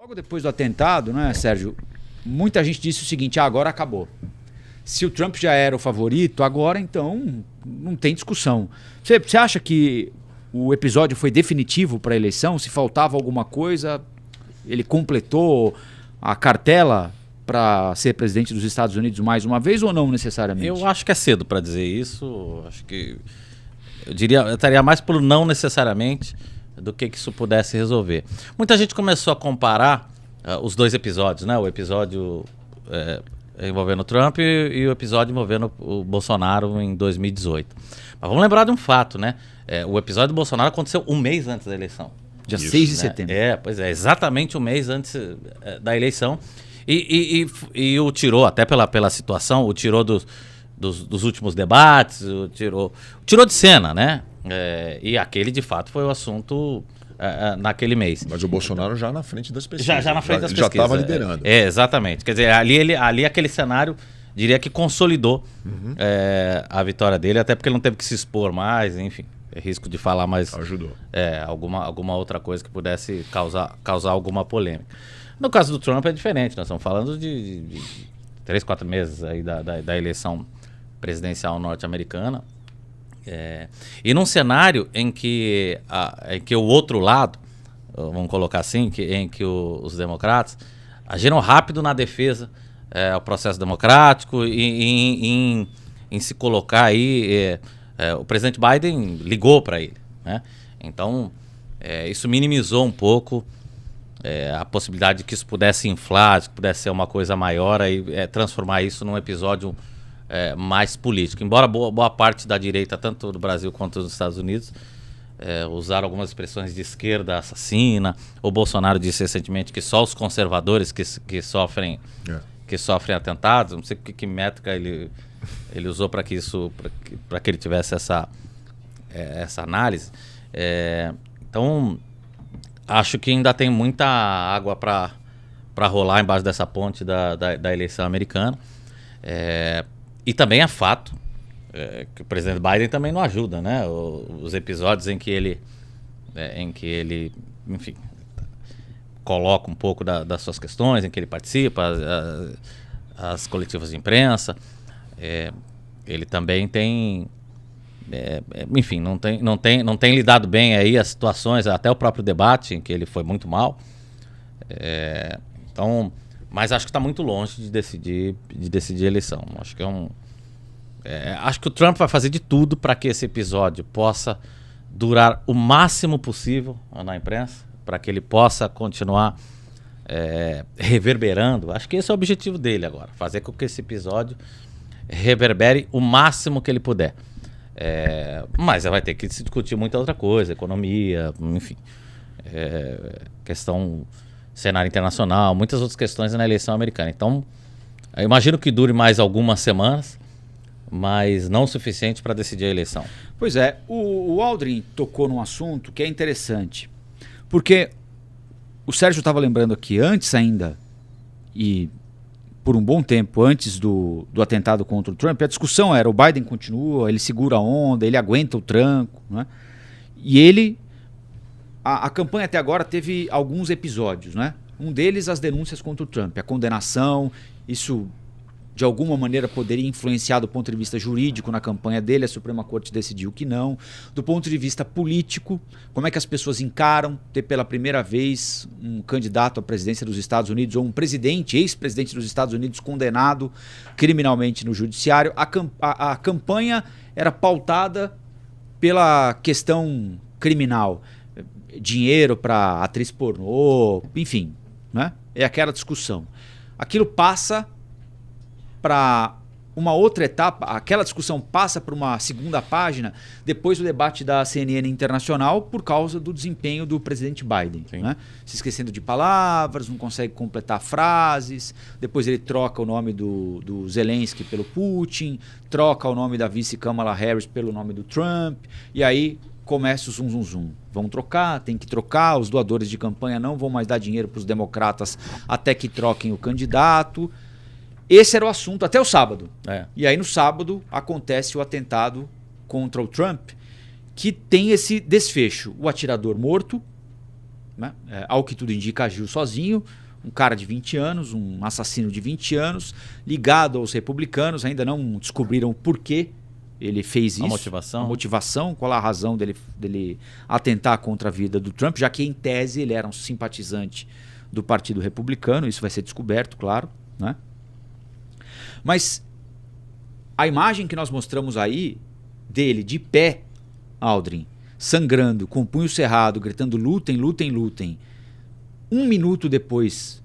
Logo depois do atentado, né, Sérgio, muita gente disse o seguinte: agora acabou. Se o Trump já era o favorito, agora então não tem discussão. Você acha que o episódio foi definitivo para a eleição? Se faltava alguma coisa, ele completou a cartela para ser presidente dos Estados Unidos mais uma vez ou não necessariamente? Eu acho que é cedo para dizer isso. Acho que eu estaria mais por não necessariamente do que isso pudesse resolver. Muita gente começou a comparar os dois episódios, né? O episódio envolvendo o Trump e o episódio envolvendo o Bolsonaro em 2018. Mas vamos lembrar de um fato, né? O episódio do Bolsonaro aconteceu um mês antes da eleição. Dia 6 de setembro. Pois é, exatamente um mês antes da eleição. E o tirou, até pela situação, o tirou dos últimos debates, o tirou de cena, né? E aquele, de fato, foi o assunto naquele mês. Mas o Bolsonaro já na frente das pesquisas. Já na frente das pesquisas. Já estava liderando. liderando. Exatamente. Quer dizer, ali aquele cenário, diria que consolidou a vitória dele, até porque ele não teve que se expor mais, enfim. Risco de falar mais... Ajudou. Alguma outra coisa que pudesse causar alguma polêmica. No caso do Trump é diferente. Nós estamos falando de 3, 4 meses aí da eleição presidencial norte-americana. E num cenário em que o outro lado, vamos colocar assim, em que os democratas agiram rápido na defesa ao processo democrático e em se colocar aí... o presidente Biden ligou para ele, né? Então, isso minimizou um pouco a possibilidade de que isso pudesse inflar, de que pudesse ser uma coisa maior e transformar isso num episódio mais político. Embora boa parte da direita, tanto do Brasil quanto dos Estados Unidos, usaram algumas expressões de esquerda assassina. O Bolsonaro disse recentemente que só os conservadores que sofrem atentados. Não sei que métrica ele usou para que ele tivesse essa análise. Então, acho que ainda tem muita água para rolar embaixo dessa ponte da eleição americana. E também é fato que o presidente Biden também não ajuda, né? Os episódios em que ele enfim, coloca um pouco das suas questões, em que ele participa, as coletivas de imprensa. Ele também tem, enfim, não tem lidado bem aí as situações, até o próprio debate em que ele foi muito mal. Então, mas acho que está muito longe de decidir a eleição. Acho que acho que o Trump vai fazer de tudo para que esse episódio possa durar o máximo possível na imprensa, para que ele possa continuar reverberando. Acho que esse é o objetivo dele agora, fazer com que esse episódio reverbere o máximo que ele puder. Mas vai ter que se discutir muita outra coisa, economia, enfim, questão cenário internacional, muitas outras questões na eleição americana. Então, eu imagino que dure mais algumas semanas, mas não o suficiente para decidir a eleição. Pois é, o Aldrin tocou num assunto que é interessante, porque o Sérgio estava lembrando aqui, antes ainda, e por um bom tempo antes do atentado contra o Trump, a discussão era: o Biden continua, ele segura a onda, ele aguenta o tranco, né? E a campanha até agora teve alguns episódios, né? Um deles, as denúncias contra o Trump, a condenação. Isso de alguma maneira poderia influenciar do ponto de vista jurídico na campanha dele. A Suprema Corte decidiu que não. Do ponto de vista político, como é que as pessoas encaram ter pela primeira vez um candidato à presidência dos Estados Unidos ou um presidente, ex-presidente dos Estados Unidos condenado criminalmente no judiciário. A campanha era pautada pela questão criminal. Dinheiro para atriz pornô, enfim, né? É aquela discussão. Aquilo passa para uma outra etapa, aquela discussão passa para uma segunda página depois do debate da CNN Internacional por causa do desempenho do presidente Biden, né? Se esquecendo de palavras, não consegue completar frases, depois ele troca o nome do Zelensky pelo Putin, troca o nome da vice Kamala Harris pelo nome do Trump, e aí começa o zum. Vão trocar, tem que trocar, os doadores de campanha não vão mais dar dinheiro para os democratas até que troquem o candidato. Esse era o assunto até o sábado. E aí no sábado acontece o atentado contra o Trump, que tem esse desfecho: o atirador morto, né? Ao que tudo indica, agiu sozinho. Um cara de 20 anos, um assassino de 20 anos, ligado aos republicanos, ainda não descobriram por que ele fez isso. A motivação, qual a razão dele atentar contra a vida do Trump, já que em tese ele era um simpatizante do Partido Republicano, isso vai ser descoberto, claro, né? Mas a imagem que nós mostramos aí dele de pé, Aldrin, sangrando, com o punho cerrado, gritando lutem, lutem, lutem, 1 minuto depois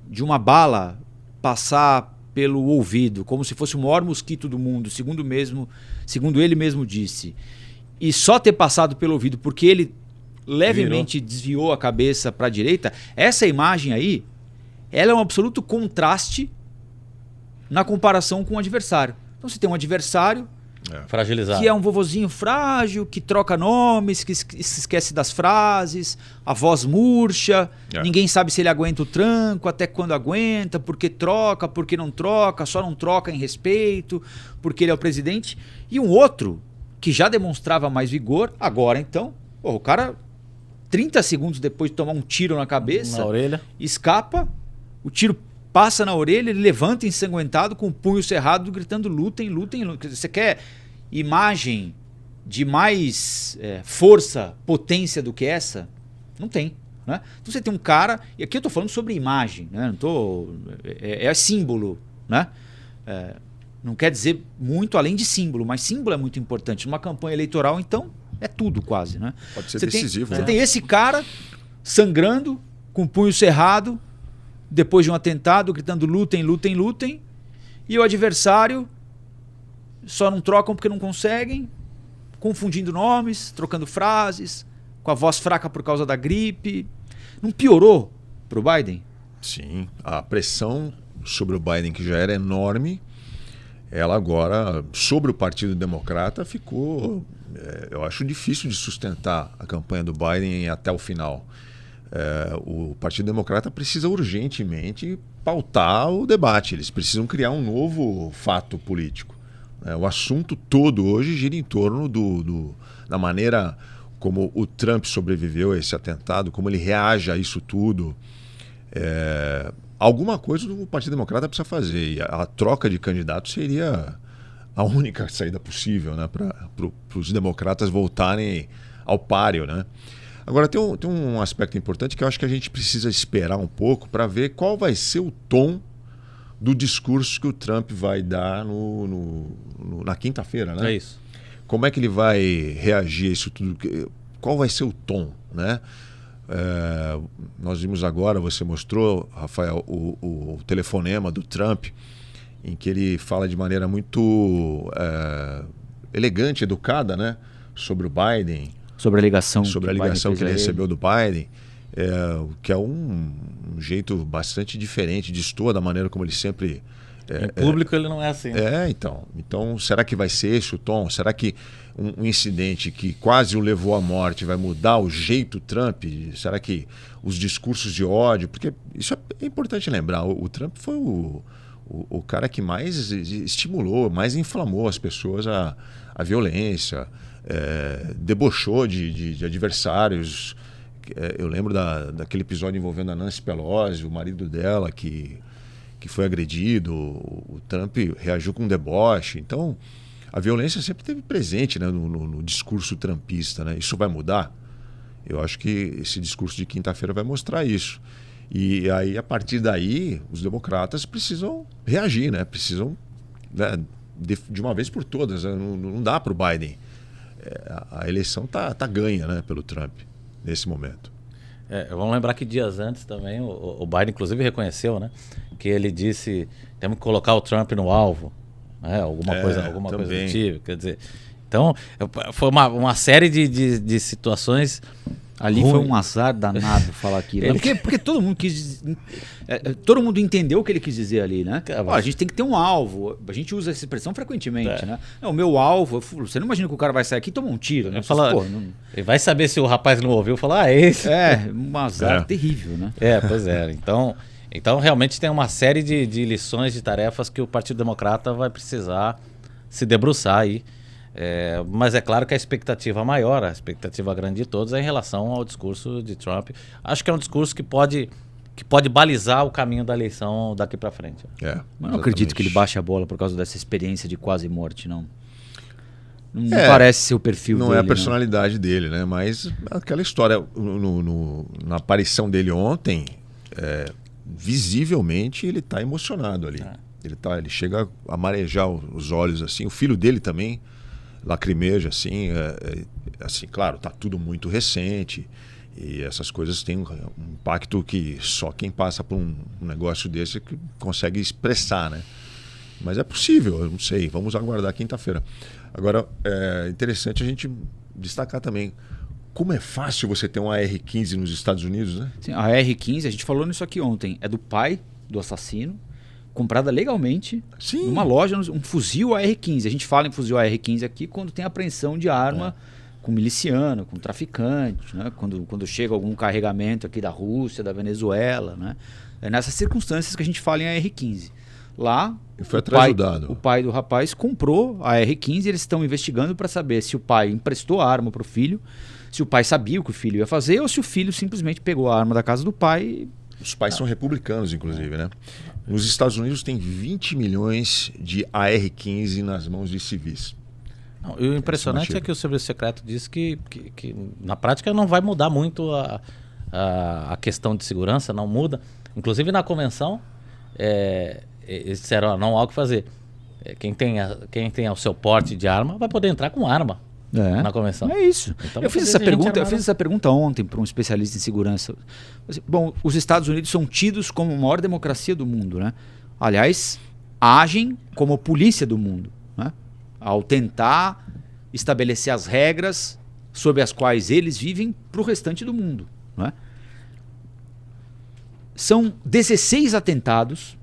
de uma bala passar pelo ouvido, como se fosse o maior mosquito do mundo, segundo ele mesmo disse, e só ter passado pelo ouvido porque ele levemente desviou a cabeça para a direita, essa imagem aí, ela é um absoluto contraste na comparação com o adversário. Então você tem um adversário fragilizado, que é um vovozinho frágil, que troca nomes, que se esquece das frases, a voz murcha, ninguém sabe se ele aguenta o tranco, até quando aguenta, porque troca, porque não troca, só não troca em respeito, porque ele é o presidente. E um outro que já demonstrava mais vigor, agora então, o cara 30 segundos depois de tomar um tiro na cabeça, na orelha, escapa, o tiro passa na orelha, ele levanta ensanguentado com o punho cerrado, gritando lutem, lutem, lutem. Você quer imagem de mais força, potência do que essa? Não tem, né? Então você tem um cara, e aqui eu estou falando sobre imagem, né? É símbolo, né? Não quer dizer muito além de símbolo, mas símbolo é muito importante. Numa campanha eleitoral, então, é tudo quase, né? Pode ser decisivo. Você tem esse cara sangrando, com o punho cerrado, depois de um atentado, gritando lutem, lutem, lutem, e o adversário só não trocam porque não conseguem, confundindo nomes, trocando frases, com a voz fraca por causa da gripe. Não piorou para o Biden? Sim, a pressão sobre o Biden, que já era enorme, ela agora, sobre o Partido Democrata, ficou, eu acho, difícil de sustentar a campanha do Biden até o final. O Partido Democrata precisa urgentemente pautar o debate, eles precisam criar um novo fato político. O assunto todo hoje gira em torno da maneira como o Trump sobreviveu a esse atentado, como ele reage a isso tudo. Alguma coisa o Partido Democrata precisa fazer, e a troca de candidatos seria a única saída possível, né, para os democratas voltarem ao páreo, né? Agora, tem um aspecto importante que eu acho que a gente precisa esperar um pouco para ver qual vai ser o tom do discurso que o Trump vai dar na quinta-feira, né? É isso. Como é que ele vai reagir a isso tudo? Qual vai ser o tom, né? Nós vimos agora, você mostrou, Rafael, o telefonema do Trump, em que ele fala de maneira muito elegante, educada, né? Sobre o Biden. Sobre a ligação que ele recebeu do Biden, que é um jeito bastante diferente, destoa da maneira como ele sempre... em público ele não é assim. Então, será que vai ser esse o tom? Será que um incidente que quase o levou à morte vai mudar o jeito Trump? Será que os discursos de ódio... Porque isso é importante lembrar, o Trump foi o cara que mais estimulou, mais inflamou as pessoas à violência, debochou de adversários. Eu lembro daquele episódio envolvendo a Nancy Pelosi, o marido dela que foi agredido. O Trump reagiu com um deboche. Então, a violência sempre esteve presente, né, no discurso trumpista, né? Isso vai mudar? Eu acho que esse discurso de quinta-feira vai mostrar isso. E aí, a partir daí, os democratas precisam reagir, né? Precisam, né, de uma vez por todas. Né? Não dá para o Biden. A eleição tá ganha, né, pelo Trump nesse momento. Vamos lembrar que dias antes também o Biden inclusive reconheceu, né, que ele disse temos que colocar o Trump no alvo, né, alguma coisa do tipo, quer dizer, então foi uma série de situações. Ali foi um azar danado falar aquilo. Porque todo mundo todo mundo entendeu o que ele quis dizer ali, né? A gente tem que ter um alvo. A gente usa essa expressão frequentemente, né? O meu alvo, você não imagina que o cara vai sair aqui e tomar um tiro, né? Ele vai saber se o rapaz não ouviu falar, é esse. Um azar terrível, né? Pois é. Então realmente tem uma série de lições, de tarefas que o Partido Democrata vai precisar se debruçar aí Mas é claro que a expectativa maior, a expectativa grande de todos é em relação ao discurso de Trump. Acho que é um discurso que pode balizar o caminho da eleição daqui para frente. Mas não acredito que ele baixe a bola por causa dessa experiência de quase morte, não. Não parece ser o perfil dele. Não é a personalidade dele, né? Mas aquela história, na aparição dele ontem, visivelmente ele está emocionado ali. Ele chega a marejar os olhos assim. O filho dele também lacrimeja assim. Assim, claro, tá tudo muito recente e essas coisas têm um impacto que só quem passa por um negócio desse que consegue expressar, né? Mas é possível, eu não sei. Vamos aguardar quinta-feira. Agora, é interessante a gente destacar também como é fácil você ter um AR-15 nos Estados Unidos, né? Sim, a AR-15, a gente falou nisso aqui ontem, é do pai do assassino, comprada legalmente numa loja, um fuzil AR-15. A gente fala em fuzil AR-15 aqui quando tem apreensão de arma com miliciano, com traficante, né? Quando chega algum carregamento aqui da Rússia, da Venezuela, né? É nessas circunstâncias que a gente fala em AR-15. Lá, o pai do rapaz comprou a AR-15 e eles estão investigando para saber se o pai emprestou a arma para o filho, se o pai sabia o que o filho ia fazer ou se o filho simplesmente pegou a arma da casa do pai e... Os pais são republicanos, inclusive, né? Nos Estados Unidos tem 20 milhões de AR-15 nas mãos de civis. Não, e o impressionante é que o serviço secreto diz que na prática não vai mudar muito a questão de segurança, não muda. Inclusive na convenção, eles disseram, não há o que fazer. Quem tem o seu porte de arma vai poder entrar com arma na convenção. É isso. Então, eu fiz essa pergunta ontem para um especialista em segurança. Bom, os Estados Unidos são tidos como a maior democracia do mundo, né? Aliás, agem como a polícia do mundo, né? Ao tentar estabelecer as regras sob as quais eles vivem para o restante do mundo, né? São 16 atentados,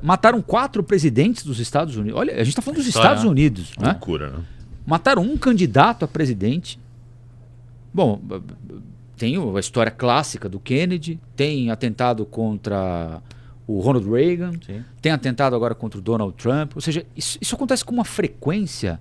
mataram 4 presidentes dos Estados Unidos. Olha, a gente está falando dos Estados Unidos. Né? Loucura, né? Mataram um candidato a presidente. Bom, tem a história clássica do Kennedy, tem atentado contra o Ronald Reagan, tem atentado agora contra o Donald Trump. Ou seja, isso acontece com uma frequência.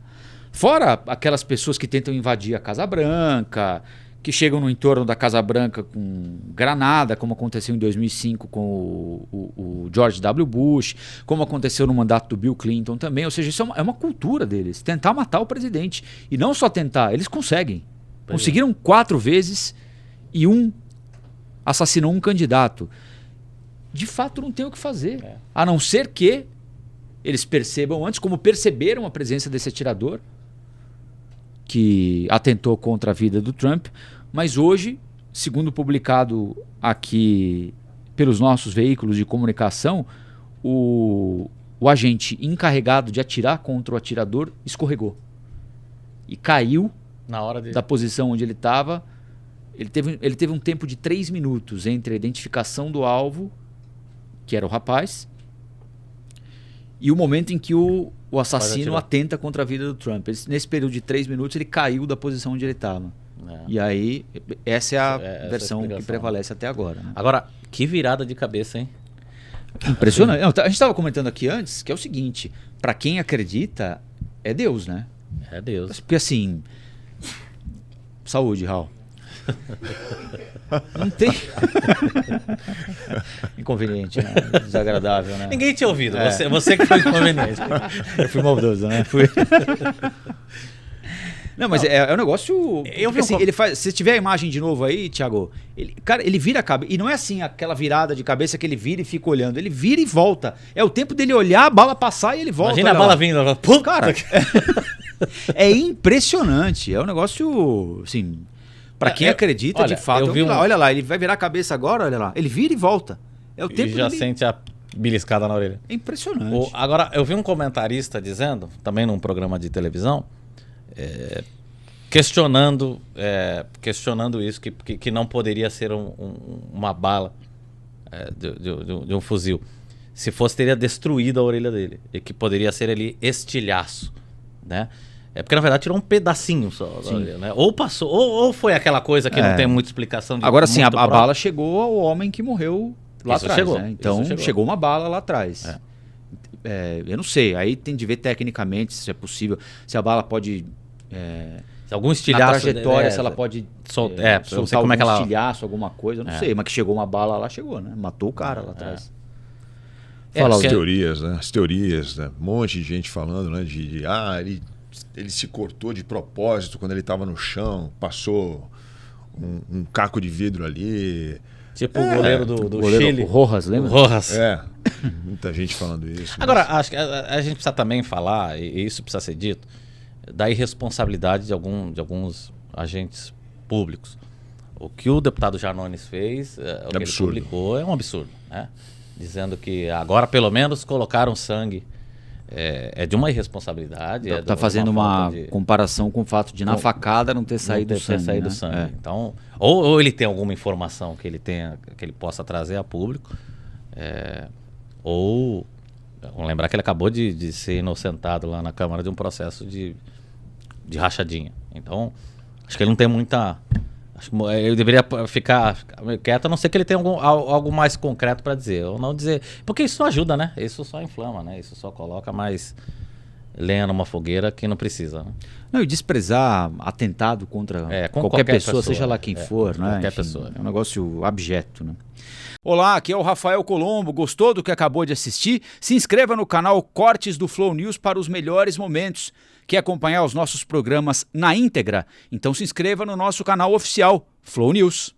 Fora aquelas pessoas que tentam invadir a Casa Branca, que chegam no entorno da Casa Branca com granada, como aconteceu em 2005 com o George W. Bush, como aconteceu no mandato do Bill Clinton também. Ou seja, isso é uma cultura deles, tentar matar o presidente. E não só tentar, eles conseguem. Conseguiram 4 vezes e assassinou um candidato. De fato, não tem o que fazer. A não ser que eles percebam antes, como perceberam a presença desse atirador, que atentou contra a vida do Trump, mas hoje, segundo publicado aqui pelos nossos veículos de comunicação, o agente encarregado de atirar contra o atirador escorregou e caiu na hora da posição onde ele estava. Ele teve um tempo de 3 minutos entre a identificação do alvo, que era o rapaz, e o momento em que o assassino atenta contra a vida do Trump. Nesse período de 3 minutos, ele caiu da posição onde ele estava. E aí, essa é a versão que prevalece até agora. Né? Agora, que virada de cabeça, hein? Impressionante. Não, a gente estava comentando aqui antes que é o seguinte, para quem acredita, é Deus, né? É Deus. Porque assim... Saúde, Raul. Não tem... Inconveniente, né? Desagradável, né? Ninguém tinha ouvido, você que foi inconveniente. Eu fui maldoso, né? Não, mas é um negócio... ele faz, se tiver a imagem de novo aí, Thiago, ele vira a cabeça. E não é assim aquela virada de cabeça que ele vira e fica olhando. Ele vira e volta. É o tempo dele olhar, a bala passar e ele volta. Imagina a bala vindo. Pum, cara, é impressionante. É um negócio, assim... Pra quem acredita, de fato, olha lá, ele vai virar a cabeça agora, olha lá. Ele vira e volta. É o tempo e já sente a beliscada na orelha. É impressionante. Agora, eu vi um comentarista dizendo, também num programa de televisão, questionando isso, que não poderia ser uma bala de um fuzil. Se fosse, teria destruído a orelha dele. E que poderia ser ali estilhaço, né? Porque na verdade tirou um pedacinho só, né? Ou passou, ou foi aquela coisa que não tem muita explicação. Agora sim, a bala chegou ao homem que morreu lá atrás. Né? Então chegou uma bala lá atrás. eu não sei, aí tem de ver tecnicamente se é possível, se a bala pode... Se algum estilhaço... Na trajetória, se ela pode soltar algum estilhaço, alguma coisa, eu não sei, mas que chegou uma bala lá, chegou, né? Matou o cara lá atrás. As teorias, né? As teorias, né? Um monte de gente falando, né? Ele se cortou de propósito quando ele estava no chão, passou um caco de vidro ali. Tipo o goleiro do Chile. O Rojas, lembra? O Rojas. Muita gente falando isso. Agora, acho que a gente precisa também falar, e isso precisa ser dito, da irresponsabilidade de alguns agentes públicos. O que o deputado Janones fez, o que ele publicou, é um absurdo, né? Dizendo que agora pelo menos colocaram sangue. É de uma irresponsabilidade. Está fazendo uma comparação com o fato de na facada não ter saído sangue. Então, ou ele tem alguma informação que ele possa trazer a público, ou vamos lembrar que ele acabou de ser inocentado lá na Câmara de um processo de rachadinha. Então, acho que ele não tem muita... Acho que ele deveria ficar meio quieto, a não ser que ele tenha algo mais concreto para dizer. Ou não dizer. Porque isso não ajuda, né? Isso só inflama, né? Isso só coloca mais lenha numa fogueira que não precisa. Né? Não, e desprezar atentado contra qualquer pessoa, seja lá quem for, né? Qualquer Enfim, pessoa. É um negócio abjeto, né? Olá, aqui é o Rafael Colombo. Gostou do que acabou de assistir? Se inscreva no canal Cortes do Flow News para os melhores momentos. Quer acompanhar os nossos programas na íntegra? Então se inscreva no nosso canal oficial, Flow News.